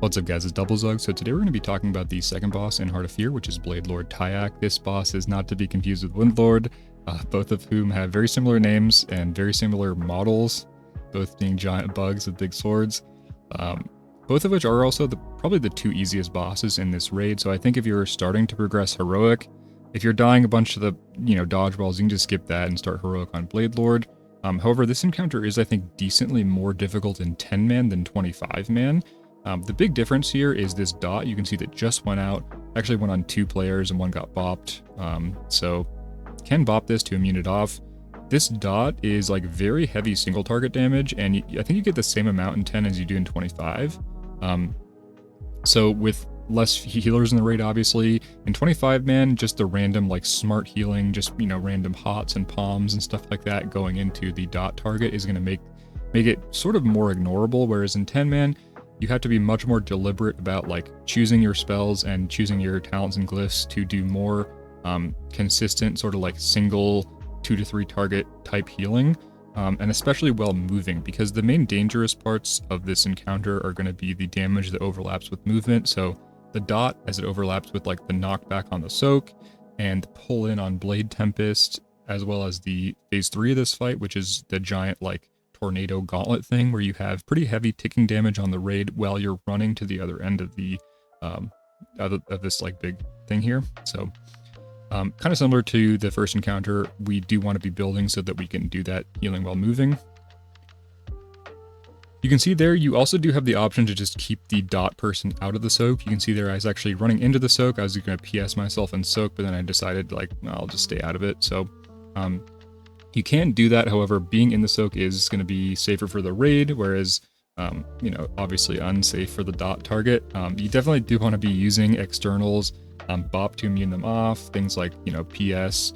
What's up guys, it's Doublezug. So today we're going to be talking about the second boss in Heart of Fear, which is Blade Lord Tyak. This boss is not to be confused with Windlord, both of whom have very similar names and very similar models, both being giant bugs with big swords. Both of which are also probably the two easiest bosses in this raid. So I think if you're starting to progress heroic, if you're dying a bunch of the dodgeballs, you can just skip that and start heroic on Blade Lord. However, this encounter is, I think, decently more difficult in 10-man than 25-man. The big difference here is this dot. You can see that just went out. Actually went on 2 players and one got bopped. So can bop this to immune it off. This dot is like very heavy single target damage, and I think you get the same amount in 10 as you do in 25. So with less healers in the raid, obviously, in 25-man, just the random like smart healing, just random hots and palms and stuff like that going into the dot target is going to make it sort of more ignorable. Whereas in 10-man, you have to be much more deliberate about like choosing your spells and choosing your talents and glyphs to do more consistent sort of like single 2 to 3 target type healing, and especially while moving, because the main dangerous parts of this encounter are going to be the damage that overlaps with movement. So the dot as it overlaps with like the knockback on the soak and pull in on Blade Tempest, as well as the phase 3 of this fight, which is the giant like tornado gauntlet thing where you have pretty heavy ticking damage on the raid while you're running to the other end of the of this like big thing here. So kind of similar to the first encounter, we do want to be building so that we can do that healing while moving. You can see there, you also do have the option to just keep the dot person out of the soak. You can see there I was actually running into the soak. I was going to PS myself in soak, but then I decided like, no, I'll just stay out of it. So you can do that. However, being in the soak is going to be safer for the raid, whereas, obviously unsafe for the dot target. You definitely do want to be using externals, bop to immune them off, things like, PS.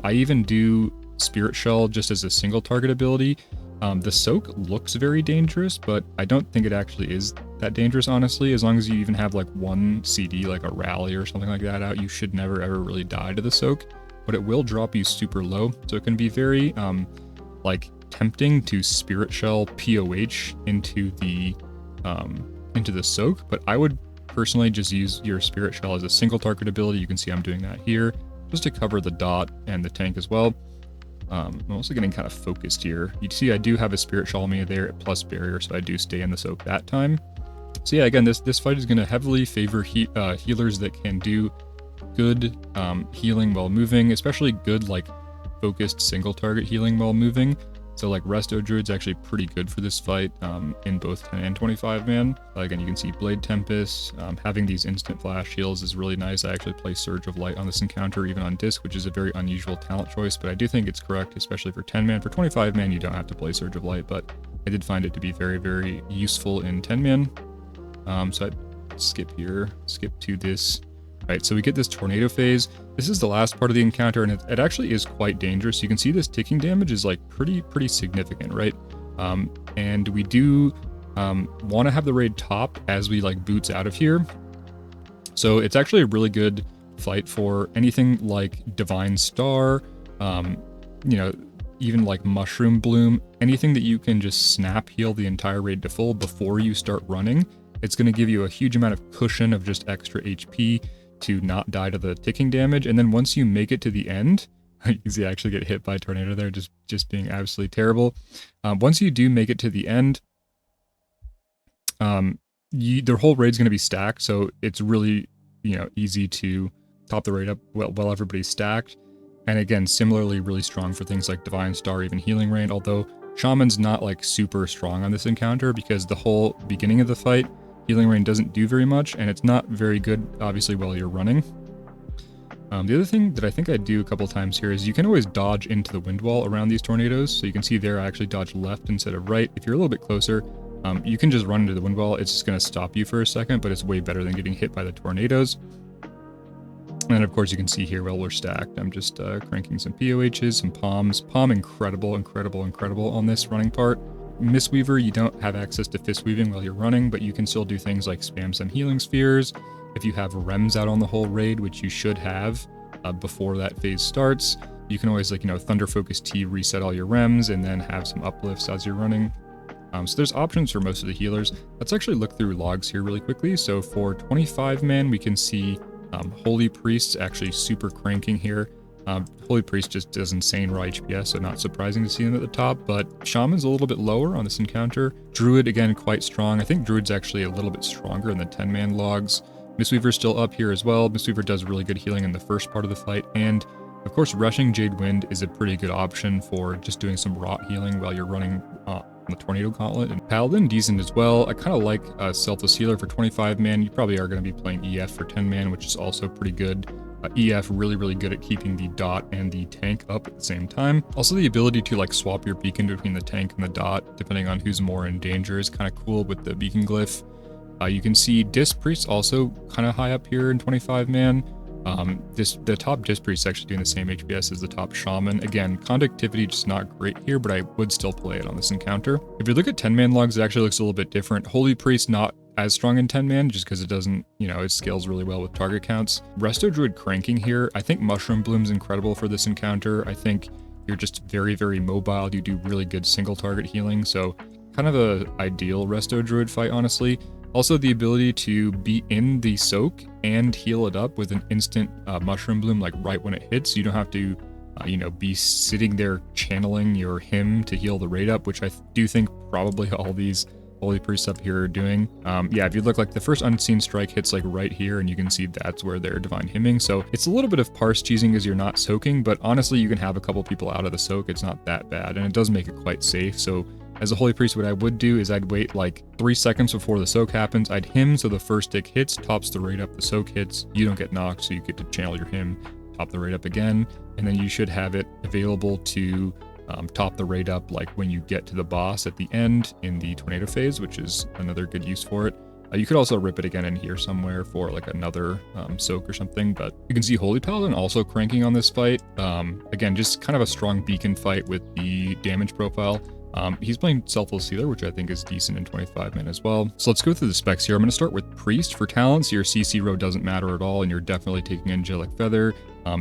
I even do Spirit Shell just as a single target ability. The soak looks very dangerous, but I don't think it actually is that dangerous, honestly. As long as you even have like one CD, like a rally or something like that out, you should never ever really die to the soak. But it will drop you super low, so it can be very like tempting to Spirit Shell POH into the soak. But I would personally just use your Spirit Shell as a single target ability. You can see I'm doing that here just to cover the dot and the tank as well. I'm also getting kind of focused here. You see I do have a Spirit Shell me there at plus barrier, so I do stay in the soak that time. So yeah, again, this fight is going to heavily favor healers that can do good healing while moving, especially good like focused single target healing while moving. So like Resto Druid's actually pretty good for this fight in both 10 and 25-man. Again, you can see Blade Tempest. Having these instant flash heals is really nice. I actually play Surge of Light on this encounter, even on disc, which is a very unusual talent choice, but I do think it's correct, especially for 10-man. For 25-man, you don't have to play Surge of Light, but I did find it to be very, very useful in 10-man. So I'd skip here, skip to this. Right, so we get this tornado phase. This is the last part of the encounter, and it actually is quite dangerous. You can see this ticking damage is like pretty significant, right? And we do want to have the raid top as we like boots out of here. So it's actually a really good fight for anything like Divine Star, even like Mushroom Bloom, anything that you can just snap heal the entire raid to full before you start running. It's going to give you a huge amount of cushion of just extra HP to not die to the ticking damage. And then once you make it to the end, you can see I actually get hit by a tornado there, just being absolutely terrible. Once you do make it to the end, their whole raid's going to be stacked, so it's really easy to top the raid up while everybody's stacked. And again, similarly really strong for things like Divine Star, even Healing Rain, although Shaman's not like super strong on this encounter because the whole beginning of the fight, Healing Rain doesn't do very much, and it's not very good, obviously, while you're running. The other thing that I think I do a couple times here is you can always dodge into the wind wall around these tornadoes. So you can see there I actually dodge left instead of right. If you're a little bit closer, you can just run into the wind wall. It's just going to stop you for a second, but it's way better than getting hit by the tornadoes. And of course you can see here while we're stacked, I'm just cranking some POHs, some palms. Palm incredible on this running part. Mistweaver, you don't have access to fist weaving while you're running, but you can still do things like spam some healing spheres. If you have rems out on the whole raid, which you should have before that phase starts, you can always Thunder Focus T reset all your rems and then have some uplifts as you're running. So there's options for most of the healers. Let's actually look through logs here really quickly. So for 25 man, we can see Holy Priest's actually super cranking here. Holy Priest just does insane raw HPS, so not surprising to see him at the top, but Shaman's a little bit lower on this encounter. Druid, again, quite strong. I think Druid's actually a little bit stronger in the 10-man logs. Mistweaver's still up here as well. Mistweaver does really good healing in the first part of the fight, and of course, rushing Jade Wind is a pretty good option for just doing some rot healing while you're running the Tornado Gauntlet. And Paladin, decent as well. I kind of like Selfless Healer for 25 man. You probably are going to be playing EF for 10 man, which is also pretty good. EF really good at keeping the dot and the tank up at the same time. Also, the ability to like swap your beacon between the tank and the dot, depending on who's more in danger, is kind of cool with the beacon glyph. You can see Disc Priest also kind of high up here in 25 man. The top Disc Priest is actually doing the same HPS as the top Shaman. Again, conductivity just not great here, but I would still play it on this encounter. If you look at 10-man logs, it actually looks a little bit different. Holy Priest not as strong in 10-man just because it doesn't, it scales really well with target counts. Resto Druid cranking here. I think Mushroom Bloom's incredible for this encounter. I think you're just very mobile. You do really good single target healing, so kind of a ideal Resto Druid fight, honestly. Also, the ability to be in the soak and heal it up with an instant Mushroom Bloom, like right when it hits. You don't have to, be sitting there channeling your hymn to heal the raid up, which I do think probably all these Holy Priests up here are doing. Yeah, if you look, like the first Unseen Strike hits like right here, and you can see that's where they're Divine Hymning. So it's a little bit of parse cheesing as you're not soaking, but honestly, you can have a couple people out of the soak. It's not that bad, and it does make it quite safe. So as a Holy Priest, what I would do is I'd wait like 3 seconds before the soak happens. I'd hymn so the first tick hits, tops the raid up, the soak hits. You don't get knocked, so you get to channel your hymn, top the raid up again, and then you should have it available to top the raid up like when you get to the boss at the end in the tornado phase, which is another good use for it. You could also rip it again in here somewhere for like another soak or something, but you can see Holy Paladin also cranking on this fight. Again, just kind of a strong beacon fight with the damage profile. He's playing Selfless Healer, which I think is decent in 25 man as well. So let's go through the specs here. I'm going to start with Priest. For talents, your CC row doesn't matter at all, and you're definitely taking Angelic Feather.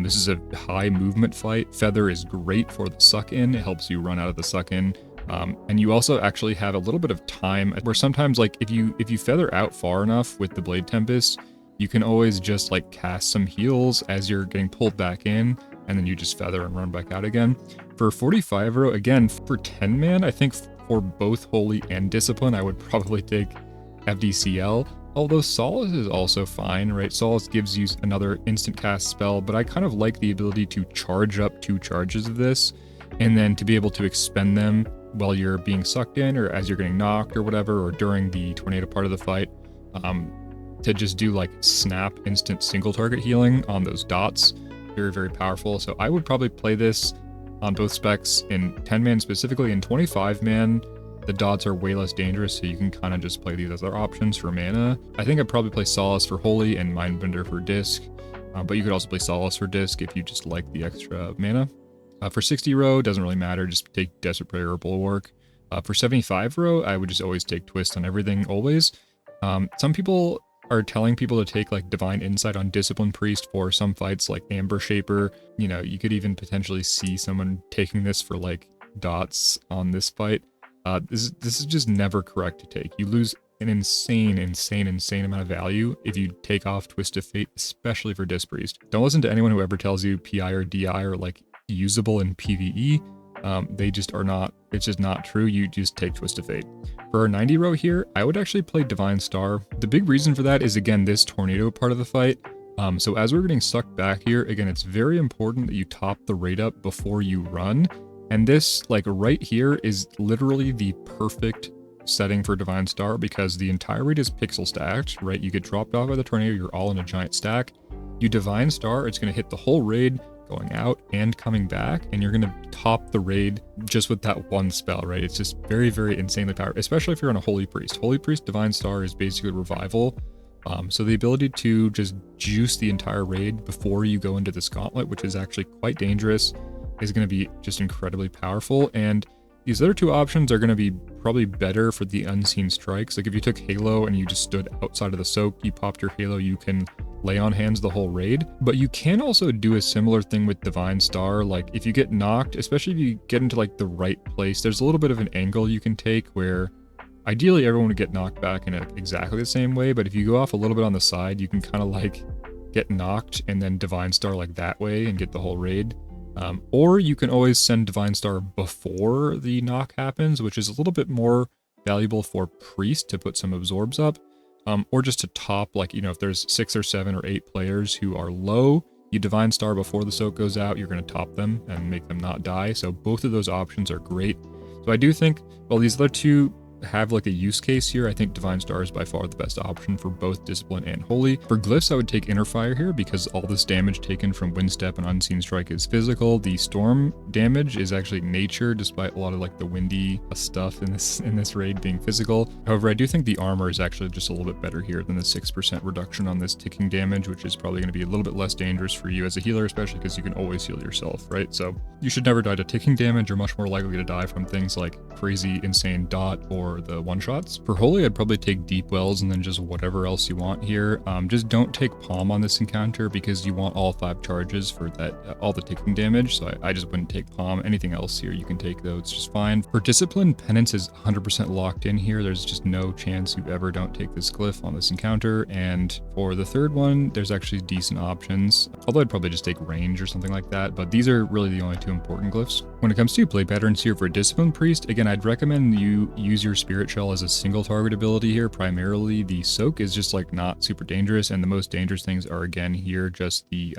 This is a high movement fight. Feather is great for the suck-in. It helps you run out of the suck-in. And you also actually have a little bit of time where sometimes, like, if you feather out far enough with the Blade Tempest, you can always just like cast some heals as you're getting pulled back in, and then you just feather and run back out again. For 45 row, again, for 10 man, I think for both Holy and Discipline, I would probably take FDCL. Although Solace is also fine, right? Solace gives you another instant cast spell, but I kind of like the ability to charge up 2 charges of this, and then to be able to expend them while you're being sucked in, or as you're getting knocked or whatever, or during the tornado part of the fight, to just do like snap instant single target healing on those dots. Very powerful. So I would probably play this on both specs. In 10 man specifically. In 25 man, the dots are way less dangerous, so you can kind of just play these as other options for mana. I think I'd probably play Solace for Holy and Mindbender for Disc, but you could also play Solace for Disc if you just like the extra mana. For 60 row, doesn't really matter, just take Desperate Prayer or Bulwark. For 75 row, I would just always take Twist on everything, always. Some people are telling people to take like Divine Insight on Discipline Priest for some fights like Amber Shaper. You could even potentially see someone taking this for like dots on this fight. This is just never correct to take. You lose an insane amount of value if you take off Twist of Fate, especially for Disc Priest. Don't listen to anyone who ever tells you PI or DI are like usable in PvE. They just are not. It's just not true. You just take Twist of Fate. For our 90 row here, I would actually play Divine Star. The big reason for that is, again, this tornado part of the fight. So as we're getting sucked back here, again, it's very important that you top the raid up before you run. And this, like right here, is literally the perfect setting for Divine Star, because the entire raid is pixel stacked, right? You get dropped off by the tornado, you're all in a giant stack. You Divine Star, it's going to hit the whole raid, going out and coming back, and you're going to top the raid just with that one spell, right? It's just very insanely powerful, especially if you're on a Holy Priest. Holy Priest Divine Star is basically revival. So the ability to just juice the entire raid before you go into this gauntlet, which is actually quite dangerous, is going to be just incredibly powerful. And these other 2 options are going to be probably better for the Unseen Strikes. Like if you took Halo and you just stood outside of the soak, you popped your Halo, you can lay on hands the whole raid. But you can also do a similar thing with Divine Star. Like if you get knocked, especially if you get into like the right place, there's a little bit of an angle you can take where Ideally, everyone would get knocked back in exactly the same way, but if you go off a little bit on the side, you can kind of like get knocked and then Divine Star like that way and get the whole raid. Or you can always send Divine Star before the knock happens, which is a little bit more valuable for Priest to put some absorbs up, or just to top, like, you know, if there's 6 or 7 or 8 players who are low, you Divine Star before the soak goes out, you're going to top them and make them not die. So both of those options are great. So I do think, well, these other two have like a use case here. I think Divine Star is by far the best option for both Discipline and Holy. For Glyphs, I would take Inner Fire here because all this damage taken from Wind Step and Unseen Strike is physical. The Storm damage is actually nature, despite a lot of like the windy stuff in this raid being physical. However, I do think the armor is actually just a little bit better here than the 6% reduction on this ticking damage, which is probably going to be a little bit less dangerous for you as a healer, especially because you can always heal yourself, right? So you should never die to ticking damage. You're much more likely to die from things like crazy, insane dot or the one-shots. For Holy, I'd probably take Deep Wells and then just whatever else you want here. Just don't take Palm on this encounter because you want all 5 charges for that, all the ticking damage, so I just wouldn't take Palm. Anything else here you can take though, it's just fine. For Discipline, Penance is 100% locked in here. There's just no chance you ever don't take this glyph on this encounter. And for the third one, there's actually decent options, although I'd probably just take Range or something like that, but these are really the only 2 important glyphs. When it comes to play patterns here for Discipline Priest, again, I'd recommend you use your Spirit Shell as a single target ability here. Primarily, the Soak is just like not super dangerous, and the most dangerous things are again here just the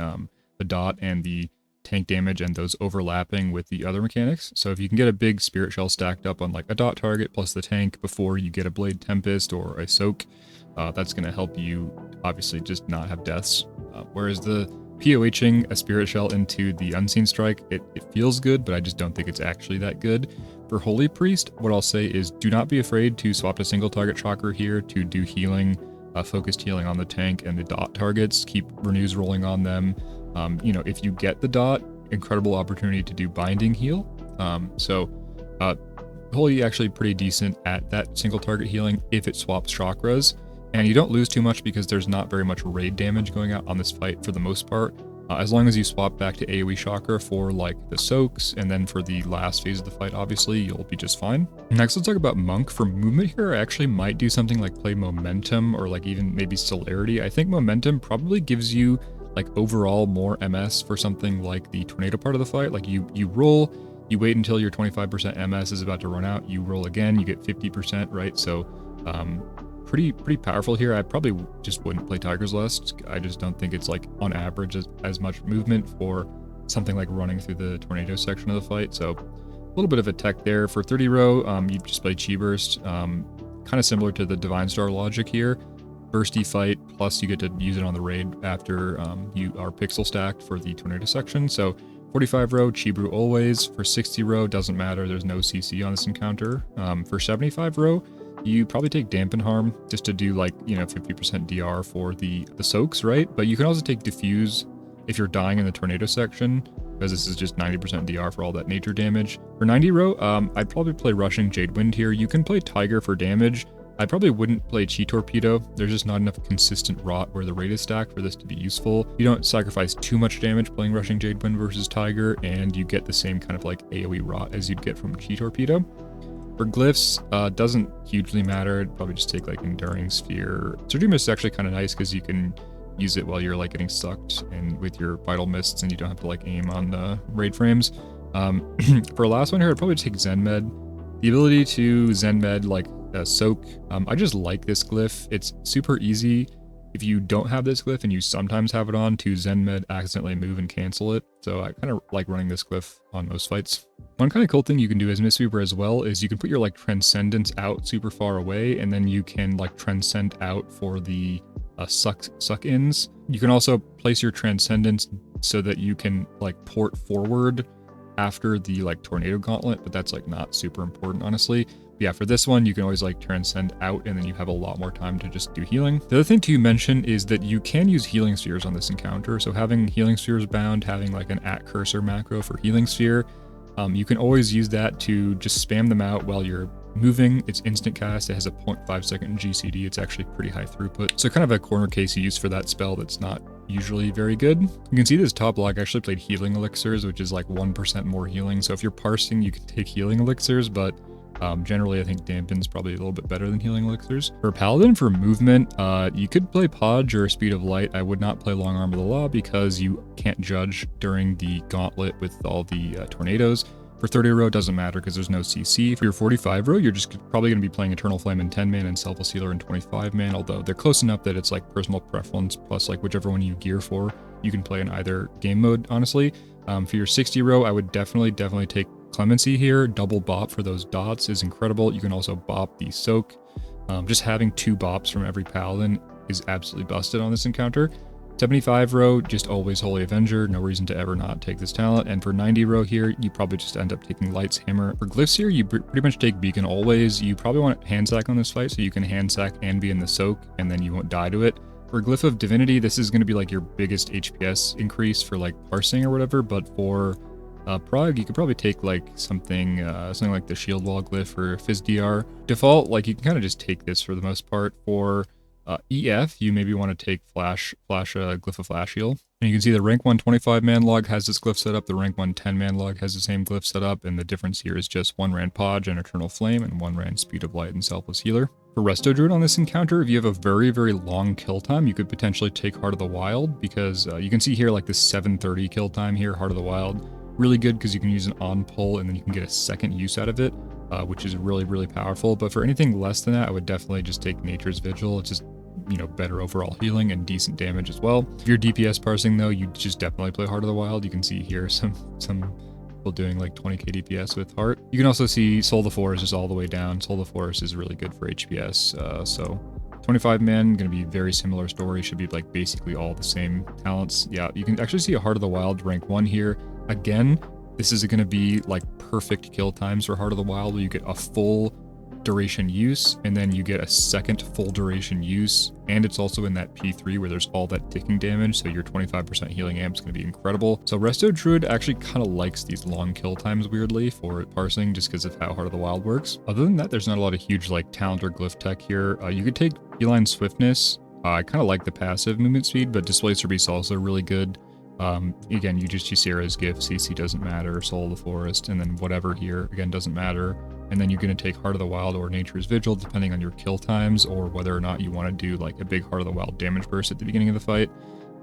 dot and the tank damage and those overlapping with the other mechanics. So if you can get a big Spirit Shell stacked up on like a dot target plus the tank before you get a Blade Tempest or a Soak, that's going to help you obviously just not have deaths. Whereas the POHing a Spirit Shell into the Unseen Strike, it feels good, but I just don't think it's actually that good. For Holy Priest, what I'll say is do not be afraid to swap to single target Chakra here to do healing, focused healing on the tank and the dot targets. Keep Renews rolling on them. You know, if you get the dot, incredible opportunity to do Binding Heal. Holy actually pretty decent at that single target healing if it swaps chakras. And you don't lose too much because there's not very much raid damage going out on this fight for the most part. As long as you swap back to AoE chakra for like the soaks and then for the last phase of the fight, obviously, you'll be just fine. Next, let's talk about Monk. For movement here, I actually might do something like play Momentum or like even maybe Celerity. I think Momentum probably gives you like overall more MS for something like the Tornado part of the fight. Like you roll, you wait until your 25% MS is about to run out, you roll again, you get 50%, right? So pretty powerful here. I probably just wouldn't play Tiger's Lust. I just don't think it's like on average as much movement for something like running through the tornado section of the fight. So a little bit of a tech there. For 30 row, you just play Chi Burst, kind of similar to the Divine Star logic here. Bursty fight, plus you get to use it on the raid after you are pixel stacked for the tornado section. So 45 row, Chi Brew always. For 60 row, doesn't matter, there's no CC on this encounter. For 75 row, you probably take Dampen Harm just to do like, you know, 50% DR for the soaks, right? But you can also take Diffuse if you're dying in the tornado section, because this is just 90% DR for all that nature damage. For 90 row, I'd probably play Rushing Jade Wind here. You can play Tiger for damage. I probably wouldn't play Chi Torpedo. There's just not enough consistent rot where the raid is stacked for this to be useful. You don't sacrifice too much damage playing Rushing Jade Wind versus Tiger, and you get the same kind of like AoE rot as you'd get from Chi Torpedo. For glyphs, doesn't hugely matter. I'd probably just take like Enduring Sphere. Surgery Mist is actually kind of nice because you can use it while you're like getting sucked and with your Vital Mists, and you don't have to like aim on the raid frames. For last one here, I'd probably take Zen Med. The ability to Zen Med like Soak. I just like this glyph. It's super easy if you don't have this glyph and you sometimes have it on to Zen Med accidentally move and cancel it. So I kind of like running this glyph on most fights. One kind of cool thing you can do as Mistweaver as well is you can put your like Transcendence out super far away, and then you can like Transcend out for the suck-ins. You can also place your Transcendence so that you can like port forward after the like Tornado Gauntlet, but that's like not super important, honestly. But yeah, for this one, you can always like Transcend out, and then you have a lot more time to just do healing. The other thing to mention is that you can use Healing Spheres on this encounter. So having Healing Spheres bound, having like an @cursor macro for Healing Sphere, you can always use that to just spam them out while you're moving. It's instant cast. It has a 0.5 second GCD. It's actually pretty high throughput. So kind of a corner case use for that spell that's not usually very good. You can see this top log actually played Healing Elixirs, which is like 1% more healing. So if you're parsing, you can take Healing Elixirs, but Generally, I think Dampen's probably a little bit better than Healing Elixirs. For Paladin, for movement, you could play Podge or Speed of Light. I would not play Long Arm of the Law because you can't judge during the gauntlet with all the tornadoes. For 30 row, it doesn't matter because there's no CC. For your 45 row, you're just probably going to be playing Eternal Flame in 10 man and Selfless Healer in 25 man, although they're close enough that it's like personal preference plus like whichever one you gear for, you can play in either game mode, honestly. For your 60 row, I would definitely take Clemency here. Double bop for those dots is incredible. You can also bop the soak. Just having 2 bops from every Paladin is absolutely busted on this encounter. 75 row, just always Holy Avenger. No reason to ever not take this talent. And for 90 row here, you probably just end up taking Light's Hammer. For glyphs here, you pretty much take Beacon always. You probably want hand sack on this fight so you can hand sack and be in the soak and then you won't die to it. For Glyph of Divinity, this is going to be like your biggest HPS increase for like parsing or whatever, but for Prague, you could probably take like something like the Shield Wall Glyph or FizzDR. Default, like you can kind of just take this for the most part. For EF, you maybe want to take Glyph of Flash Heal. And you can see the rank 1 25-man log has this glyph set up, the rank 1 10-man log has the same glyph set up, and the difference here is just 1 ran Podge and Eternal Flame, and 1 ran Speed of Light and Selfless Healer. For Resto Druid on this encounter, if you have a very, very long kill time, you could potentially take Heart of the Wild, because you can see here like this 730 kill time here, Heart of the Wild. Really good because you can use an on pull and then you can get a second use out of it, which is really, really powerful. But for anything less than that, I would definitely just take Nature's Vigil. It's just, you know, better overall healing and decent damage as well. If you're DPS parsing though, you just definitely play Heart of the Wild. You can see here some people doing like 20k DPS with Heart. You can also see Soul of the Forest is all the way down. Soul of the Forest is really good for HPS. So 25 man, gonna be very similar story. Should be like basically all the same talents. Yeah, you can actually see a Heart of the Wild rank 1 here. Again, this is gonna be like perfect kill times for Heart of the Wild, where you get a full duration use and then you get a second full duration use, and it's also in that P3 where there's all that ticking damage, so your 25% healing amp is going to be incredible. So Resto Druid actually kind of likes these long kill times weirdly for parsing, just because of how Heart of the Wild works. Other than that, there's not a lot of huge like talent or glyph tech here. You could take Feline Swiftness. I kind of like the passive movement speed, but Displacer Beast also really good. Again, you just use Sierra's gift, CC doesn't matter, Soul of the Forest, and then whatever here, again, doesn't matter. And then you're going to take Heart of the Wild or Nature's Vigil, depending on your kill times, or whether or not you want to do like a big Heart of the Wild damage burst at the beginning of the fight.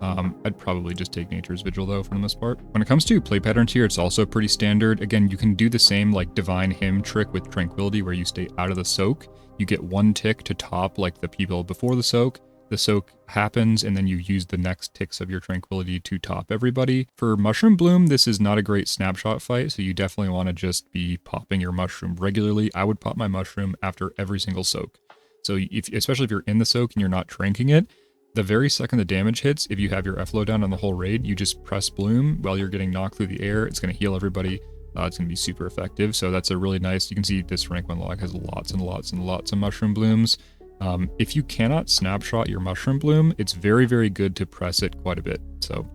I'd probably just take Nature's Vigil though, for the most part. When it comes to play patterns here, it's also pretty standard. Again, you can do the same like Divine Hymn trick with Tranquility, where you stay out of the soak. You get 1 tick to top like the people before the soak. The soak happens, and then you use the next ticks of your Tranquility to top everybody. For Mushroom Bloom, this is not a great snapshot fight, so you definitely want to just be popping your Mushroom regularly. I would pop my Mushroom after every single soak. So especially if you're in the soak and you're not tranking it, the very second the damage hits, if you have your F-low down on the whole raid, you just press Bloom while you're getting knocked through the air. It's going to heal everybody. It's going to be super effective. So that's a really nice, you can see this rank 1 log has lots and lots and lots of Mushroom Blooms. If you cannot snapshot your Mushroom Bloom, it's very, very good to press it quite a bit. So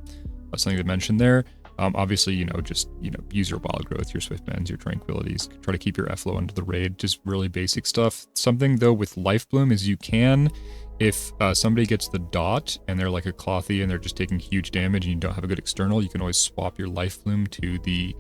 that's something to mention there. Obviously, just use your Wild Growth, your Swift Bends, your Tranquilities. Try to keep your F-low into the raid, just really basic stuff. Something though with Life Bloom is you can, if somebody gets the dot and they're like a Clothy and they're just taking huge damage and you don't have a good external, you can always swap your Life Bloom to the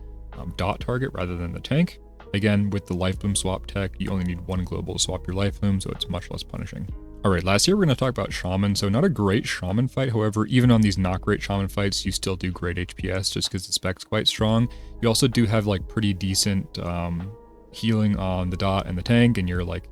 dot target rather than the tank. Again, with the Life Bloom swap tech, you only need 1 global to swap your Life Bloom, so it's much less punishing. Alright, last year we're going to talk about Shaman. So not a great Shaman fight, however, even on these not great Shaman fights, you still do great HPS just because the spec's quite strong. You also do have like pretty decent healing on the dot and the tank, and your like,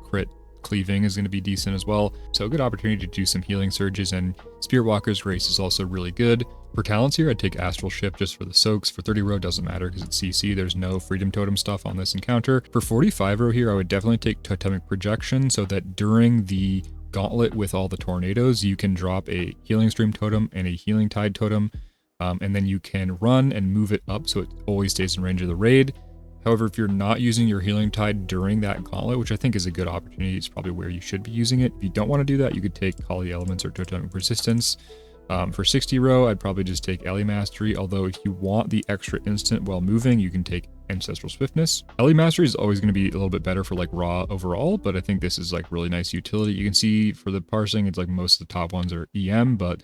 crit cleaving is going to be decent as well. So a good opportunity to do some healing surges, and Spirit Walker's Grace is also really good. For talents here, I'd take Astral Ship just for the soaks. For 30 row, doesn't matter because it's CC. There's no Freedom Totem stuff on this encounter. For 45 row here, I would definitely take Totemic Projection so that during the gauntlet with all the tornadoes, you can drop a Healing Stream Totem and a Healing Tide Totem, and then you can run and move it up so it always stays in range of the raid. However, if you're not using your Healing Tide during that gauntlet, which I think is a good opportunity, it's probably where you should be using it. If you don't want to do that, you could take Kali Elements or Totemic Resistance. For 60 row, I'd probably just take Ellie Mastery, although if you want the extra instant while moving, you can take Ancestral Swiftness. Ellie Mastery is always going to be a little bit better for like raw overall, but I think this is like really nice utility. You can see for the parsing, it's like most of the top ones are EM, but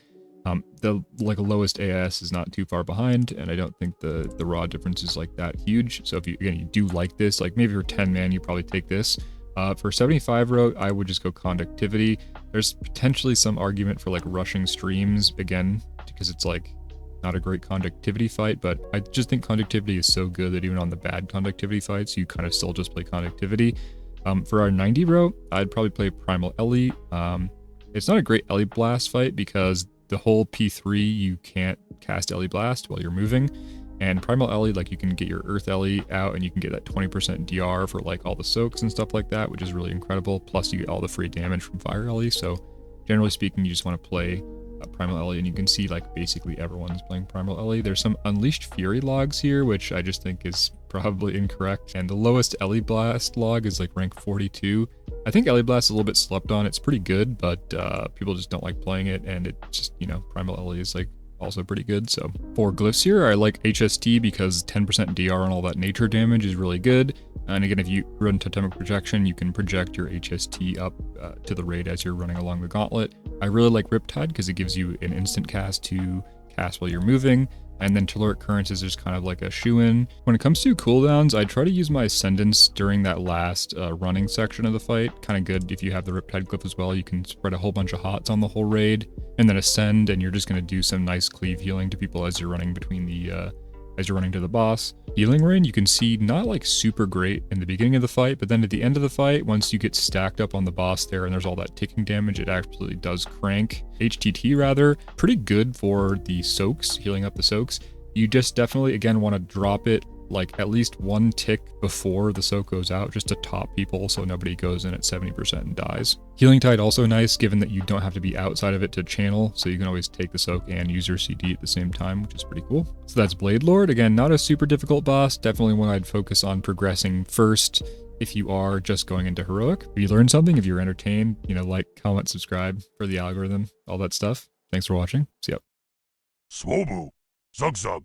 The like lowest AIS is not too far behind, and I don't think the raw difference is like that huge. So if you again you do like this, like maybe for 10 man, you probably take this. For 75 row, I would just go conductivity. There's potentially some argument for like rushing streams again because it's like not a great conductivity fight, but I just think conductivity is so good that even on the bad conductivity fights, you kind of still just play conductivity. For our 90 row, I'd probably play Primal Ellie. It's not a great Ellie Blast fight because the whole P3, you can't cast Ellie Blast while you're moving. And Primal Ellie, like you can get your Earth Ellie out and you can get that 20% DR for like all the soaks and stuff like that, which is really incredible. Plus you get all the free damage from Fire Ellie. So generally speaking, you just want to play Primal Ellie, and you can see like basically everyone's playing Primal Ellie. There's some Unleashed Fury logs here, which I just think is probably incorrect. And the lowest Ellie Blast log is like rank 42. I think Ellie Blast is a little bit slept on. It's pretty good, but people just don't like playing it, and it just, you know, Primal Ellie is like also pretty good. So for glyphs here, I like HST because 10% DR on all that nature damage is really good. And again, if you run totemic projection, you can project your HST up to the raid as you're running along the gauntlet. I really like Riptide because it gives you an instant cast to cast while you're moving. And then Telluric Currents is just kind of like a shoe-in. When it comes to cooldowns, I try to use my Ascendance during that last running section of the fight. Kind of good if you have the Riptide Glyph as well. You can spread a whole bunch of hots on the whole raid, and then ascend, and you're just going to do some nice cleave healing to people as you're running between the as you're running to the boss. Healing Rain, you can see not like super great in the beginning of the fight, but then at the end of the fight, once you get stacked up on the boss there and there's all that ticking damage, it absolutely does crank. HTT rather, pretty good for the soaks, healing up the soaks. You just definitely, again, want to drop it like at least one tick before the soak goes out just to top people so nobody goes in at 70% and dies. Healing Tide also nice given that you don't have to be outside of it to channel, so you can always take the soak and use your CD at the same time, which is pretty cool. So that's Blade Lord. Again, not a super difficult boss, definitely one I'd focus on progressing first if you are just going into heroic. If you learned something, if you're entertained, you know, like, comment, subscribe for the algorithm, all that stuff. Thanks for watching. See ya. Swobu, Zug Zug.